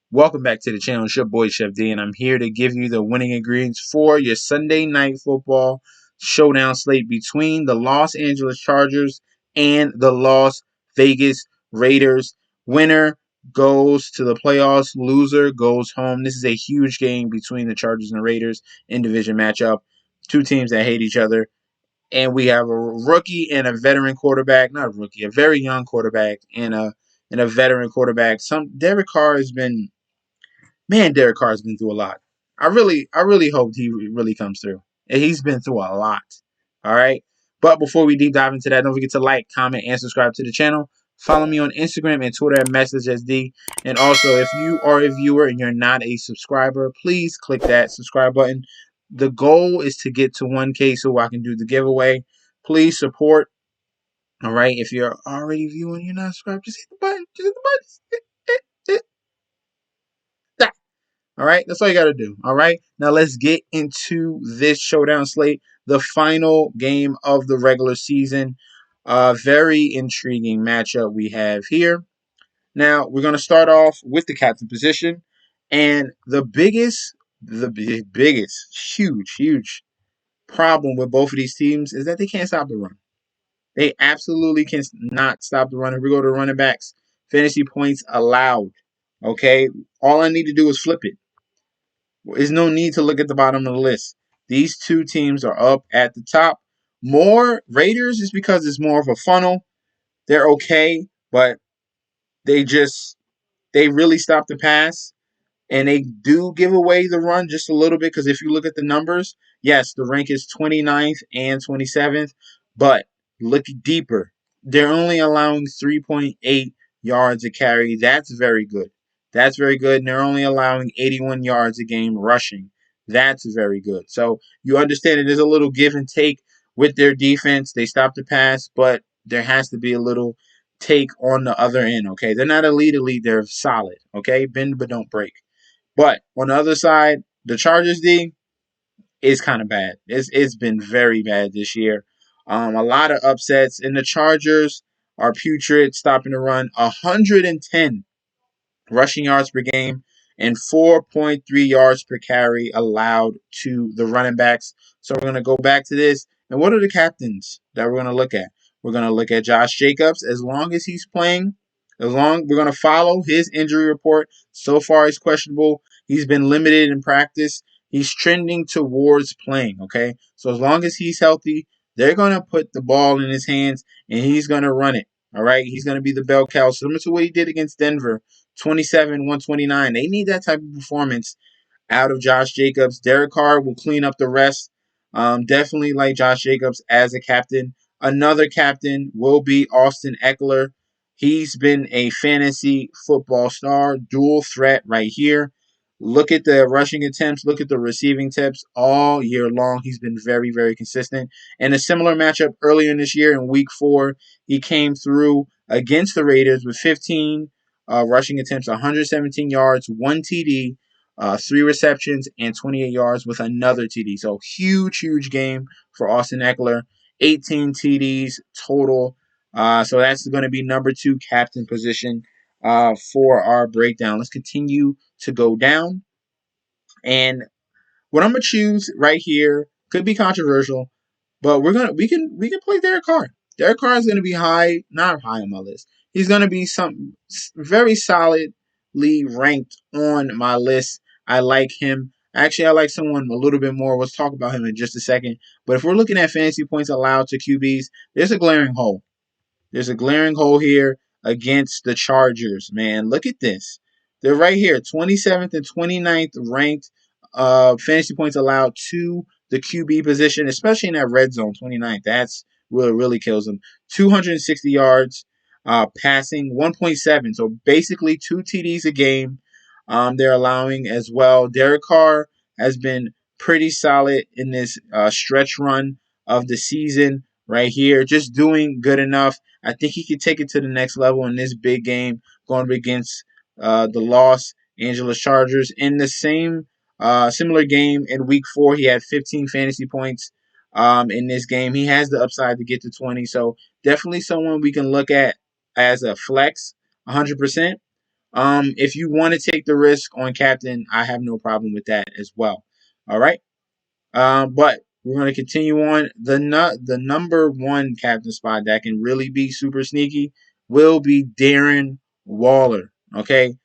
Welcome back to the channel. It's your boy Chef D, and I'm here to give you the winning ingredients for your Sunday Night Football showdown slate between the Los Angeles Chargers and the Las Vegas Raiders. Winner goes to the playoffs. Loser goes home. This is a huge game between the Chargers and the Raiders in division matchup. Two teams that hate each other. And we have a rookie and a veteran quarterback. Not a rookie, a very young quarterback and a veteran quarterback. Derek Carr has been Derek Carr's been through a lot. I really hope he really comes through. And he's been through a lot. All right. But before we deep dive into that, don't forget to like, comment, and subscribe to the channel. Follow me on Instagram and Twitter at MessageSD. And also, if you are a viewer and you're not a subscriber, please click that subscribe button. The goal is to get to 1K so I can do the giveaway. Please support. All right. If you're already viewing, you're not subscribed, just hit the button. Just hit the button. All right, that's all you got to do. All right, now let's get into this showdown slate, the final game of the regular season. Very intriguing matchup we have here. Now, we're going to start off with the captain position. And the biggest, huge problem with both of these teams is that they can't stop the run. They absolutely cannot stop the run. If we go to running backs, fantasy points allowed. Okay, all I need to do is flip it. There's no need to look at the bottom of the list. These two teams are up at the top. More Raiders is because it's more of a funnel. They're okay, but they really stop the pass. And they do give away the run just a little bit because if you look at the numbers, yes, the rank is 29th and 27th. But look deeper. They're only allowing 3.8 yards a carry. That's very good. That's very good. And they're only allowing 81 yards a game rushing. That's very good. So you understand it is a little give and take with their defense. They stop the pass, but there has to be a little take on the other end, okay? They're not elite. They're solid, okay? Bend but don't break. But on the other side, the Chargers D is kind of bad. It's been very bad this year. A lot of upsets, and the Chargers are putrid, stopping the run. 110 rushing yards per game and 4.3 yards per carry allowed to the running backs. So we're going to go back to this. And what are the captains that we're going to look at? We're going to look at Josh Jacobs. As long as he's playing, we're going to follow his injury report. So far, he's questionable. He's been limited in practice. He's trending towards playing, okay? So as long as he's healthy, they're going to put the ball in his hands, and he's going to run it, all right? He's going to be the bell cow, similar to what he did against Denver, 27-129. They need that type of performance out of Josh Jacobs. Derek Carr will clean up the rest. Definitely like Josh Jacobs as a captain. Another captain will be Austin Eckler. He's been a fantasy football star, dual threat right here. Look at the rushing attempts. Look at the receiving attempts all year long. He's been very, very consistent. And a similar matchup earlier in this year in Week 4, he came through against the Raiders with 15 rushing attempts, 117 yards, 1 TD, 3 receptions, and 28 yards with another TD. So huge game for Austin Eckler. 18 TDs total. So that's going to be number 2 captain position for our breakdown. Let's continue to go down. And what I'm going to choose right here could be controversial, but we can play Derek Carr. Derek Carr is going to be not high on my list. He's going to be very solidly ranked on my list. I like him. Actually, I like someone a little bit more. Let's talk about him in just a second. But if we're looking at fantasy points allowed to QBs, there's a glaring hole. There's a glaring hole here against the Chargers, man. Look at this. They're right here, 27th and 29th ranked fantasy points allowed to the QB position, especially in that red zone, 29th. That's really kills them. 260 yards passing, 1.7. So basically 2 TDs a game they're allowing as well. Derek Carr has been pretty solid in this stretch run of the season right here. Just doing good enough. I think he could take it to the next level in this big game going against the Los Angeles Chargers. In the same similar game in Week 4, he had 15 fantasy points, in this game. He has the upside to get to 20. So definitely someone we can look at as a flex 100%. If you want to take the risk on captain, I have no problem with that as well. All right. But we're going to continue on. The number one captain spot that can really be super sneaky will be Darren Waller. Okay.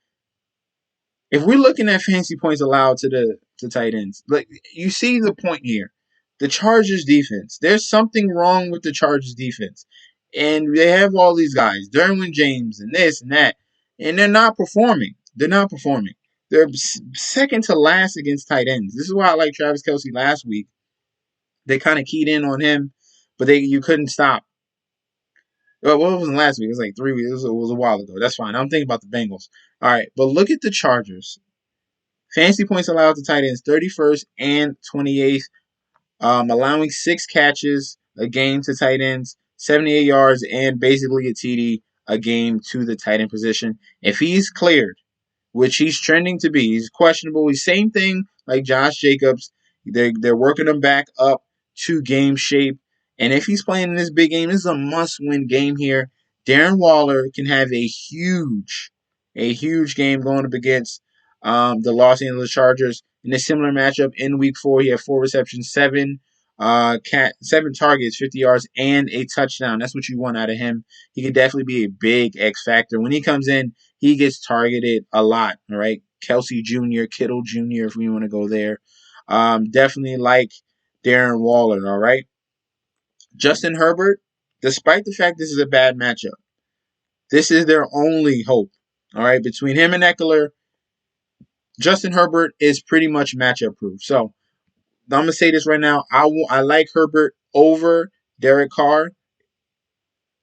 If we're looking at fantasy points allowed to the tight ends, like you see the point here. The Chargers defense. There's something wrong with the Chargers defense. And they have all these guys, Derwin James and this and that, and they're not performing. They're not performing. They're second to last against tight ends. This is why I like Travis Kelce last week. They kind of keyed in on him, but you couldn't stop. Well, it wasn't last week. It was like 3 weeks. It was a while ago. That's fine. I'm thinking about the Bengals. All right, but look at the Chargers. Fantasy points allowed to tight ends, 31st and 28th, allowing 6 catches a game to tight ends, 78 yards, and basically a TD a game to the tight end position. If he's cleared, which he's trending to be, he's questionable. He's same thing like Josh Jacobs. They're working him back up to game shape. And if he's playing in this big game, this is a must-win game here. Darren Waller can have a huge game going up against the Los Angeles Chargers in a similar matchup in Week 4. He had 4 receptions, 7 targets, 50 yards, and a touchdown. That's what you want out of him. He could definitely be a big X factor. When he comes in, he gets targeted a lot. All right, Kelsey Jr., Kittle Jr., if we want to go there. Definitely like Darren Waller. All right. Justin Herbert, despite the fact this is a bad matchup, this is their only hope. All right, between him and Eckler, Justin Herbert is pretty much matchup proof. So I'm gonna say this right now. I like Herbert over Derek Carr.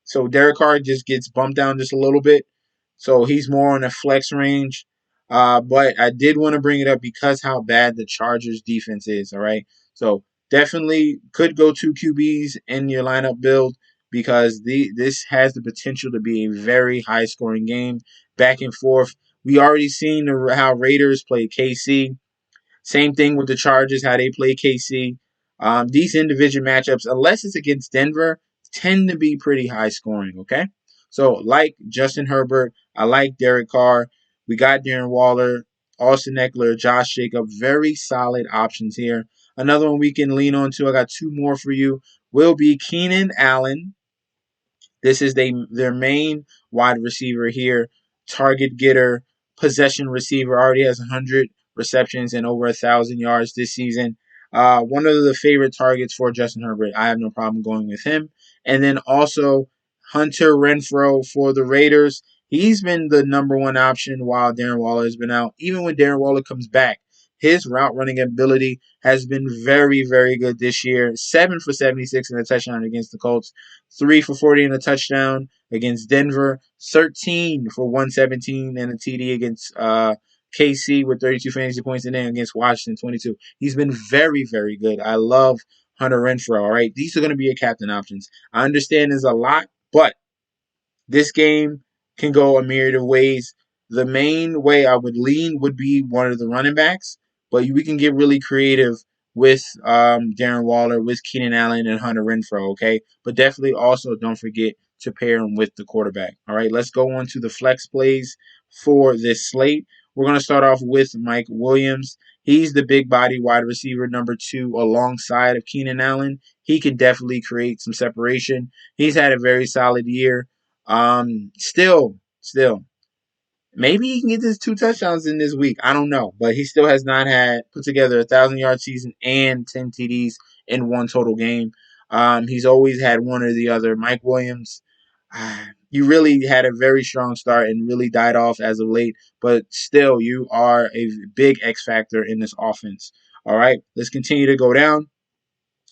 So Derek Carr just gets bumped down just a little bit. So he's more on the flex range. But I did want to bring it up because how bad the Chargers defense is. All right. So definitely could go 2 QBs in your lineup build because this has the potential to be a very high scoring game, back and forth. We already seen how Raiders play KC. Same thing with the Chargers, how they play KC. These individual matchups, unless it's against Denver, tend to be pretty high scoring, okay? So, like Justin Herbert, I like Derek Carr. We got Darren Waller, Austin Eckler, Josh Jacobs. Very solid options here. Another one we can lean on to, I got 2 more for you, will be Keenan Allen. This is their main wide receiver here, target getter, possession receiver. Already has 100 receptions and over 1,000 yards this season. One of the favorite targets for Justin Herbert. I have no problem going with him. And then also Hunter Renfrow for the Raiders. He's been the number one option while Darren Waller has been out. Even when Darren Waller comes back, his route running ability has been very, very good this year. 7 for 76 in a touchdown against the Colts. 3 for 40 and a touchdown against Denver. 13 for 117 and a TD against KC with 32 fantasy points, and then against Washington 22. He's been very, very good. I love Hunter Renfrow. All right, these are going to be your captain options. I understand there's a lot, but this game can go a myriad of ways. The main way I would lean would be one of the running backs, but we can get really creative with Darren Waller, with Keenan Allen, and Hunter Renfrow, okay? But definitely also don't forget to pair him with the quarterback. All right, let's go on to the flex plays for this slate. We're going to start off with Mike Williams. He's the big body wide receiver number 2 alongside of Keenan Allen. He can definitely create some separation. He's had a very solid year. Still, maybe he can get his 2 touchdowns in this week. I don't know, but he still has not had put together a 1,000-yard season and 10 TDs in one total game. He's always had one or the other. Mike Williams, you really had a very strong start and really died off as of late, but still, you are a big X factor in this offense. All right, let's continue to go down.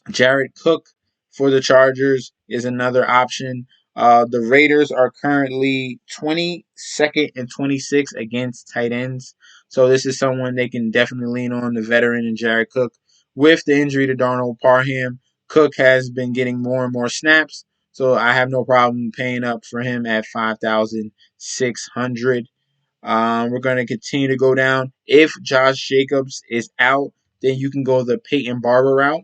Jared Cook for the Chargers is another option. The Raiders are currently 22nd and 26th against tight ends. So this is someone they can definitely lean on, the veteran and Jared Cook. With the injury to Darnold Parham, Cook has been getting more and more snaps. So I have no problem paying up for him at 5,600. We're going to continue to go down. If Josh Jacobs is out, then you can go the Peyton Barber route.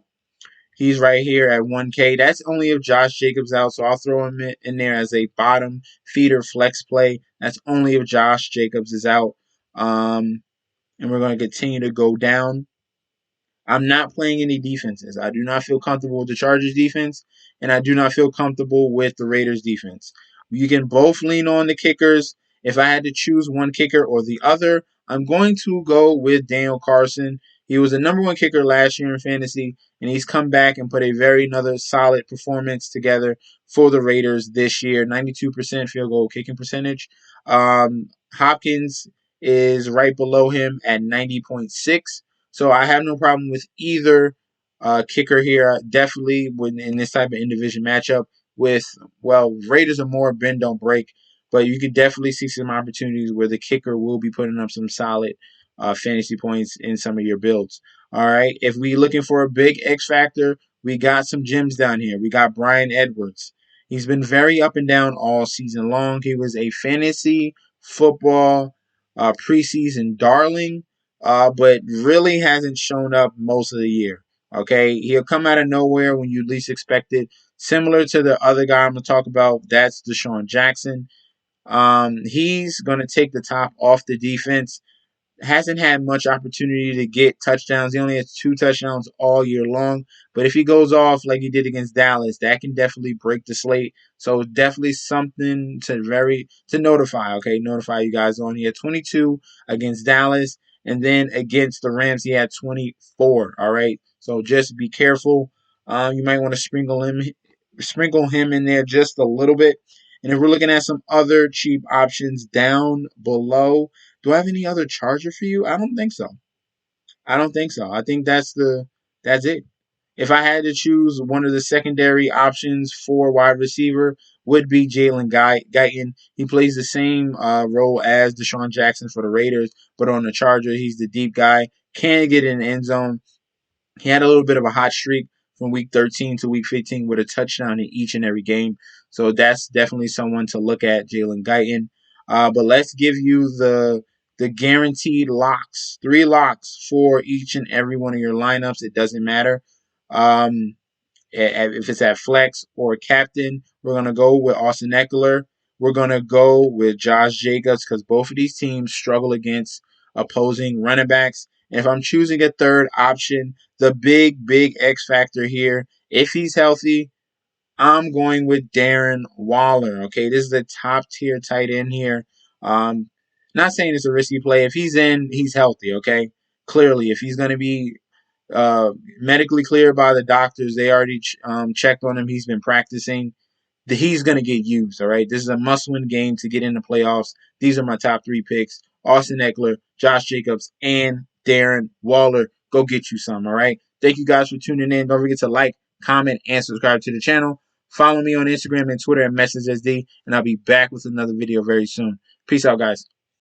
He's right here at 1K. That's only if Josh Jacobs out, so I'll throw him in there as a bottom feeder flex play. That's only if Josh Jacobs is out. And we're going to continue to go down. I'm not playing any defenses. I do not feel comfortable with the Chargers defense, and I do not feel comfortable with the Raiders defense. You can both lean on the kickers. If I had to choose one kicker or the other, I'm going to go with Daniel Carlson. He was the #1 kicker last year in fantasy, and he's come back and put another solid performance together for the Raiders this year. 92% field goal kicking percentage. Hopkins is right below him at 90.6. So I have no problem with either kicker here. Definitely in this type of in-division matchup with, well, Raiders are more bend don't break, but you could definitely see some opportunities where the kicker will be putting up some solid fantasy points in some of your builds. All right. If we looking for a big X factor, we got some gems down here. We got Bryan Edwards. He's been very up and down all season long. He was a fantasy football preseason darling, but really hasn't shown up most of the year. Okay, he'll come out of nowhere when you least expect it. Similar to the other guy I'm gonna talk about, that's DeSean Jackson. He's gonna take the top off the defense. Hasn't had much opportunity to get touchdowns. He only has 2 touchdowns all year long. But if he goes off like he did against Dallas, that can definitely break the slate. So definitely something to notify. Okay, notify you guys on. He had 22 against Dallas, and then against the Rams he had 24. All right, so just be careful. You might want to sprinkle him in there just a little bit. And if we're looking at some other cheap options down below, do I have any other charger for you? I don't think so. I don't think so. I think that's it. If I had to choose one of the secondary options for wide receiver, would be Jalen Guyton. He plays the same role as DeSean Jackson for the Raiders, but on the Charger, he's the deep guy. Can get in the end zone. He had a little bit of a hot streak from week 13 to week 15 with a touchdown in each and every game. So that's definitely someone to look at, Jalen Guyton. But let's give you the guaranteed locks, 3 locks for each and every one of your lineups. It doesn't matter. If it's at flex or captain, we're going to go with Austin Eckler. We're going to go with Josh Jacobs because both of these teams struggle against opposing running backs. And if I'm choosing a third option, the big X factor here, if he's healthy, I'm going with Darren Waller. Okay, this is the top tier tight end here. Not saying it's a risky play. If he's in, he's healthy. Okay, clearly, if he's going to be uh, medically cleared by the doctors, they already checked on him. He's been practicing. He's going to get used. All right, this is a must-win game to get in the playoffs. These are my top 3 picks: Austin Eckler, Josh Jacobs, and Darren Waller. Go get you some. All right. Thank you guys for tuning in. Don't forget to like, comment, and subscribe to the channel. Follow me on Instagram and Twitter at MessageSD, and I'll be back with another video very soon. Peace out, guys.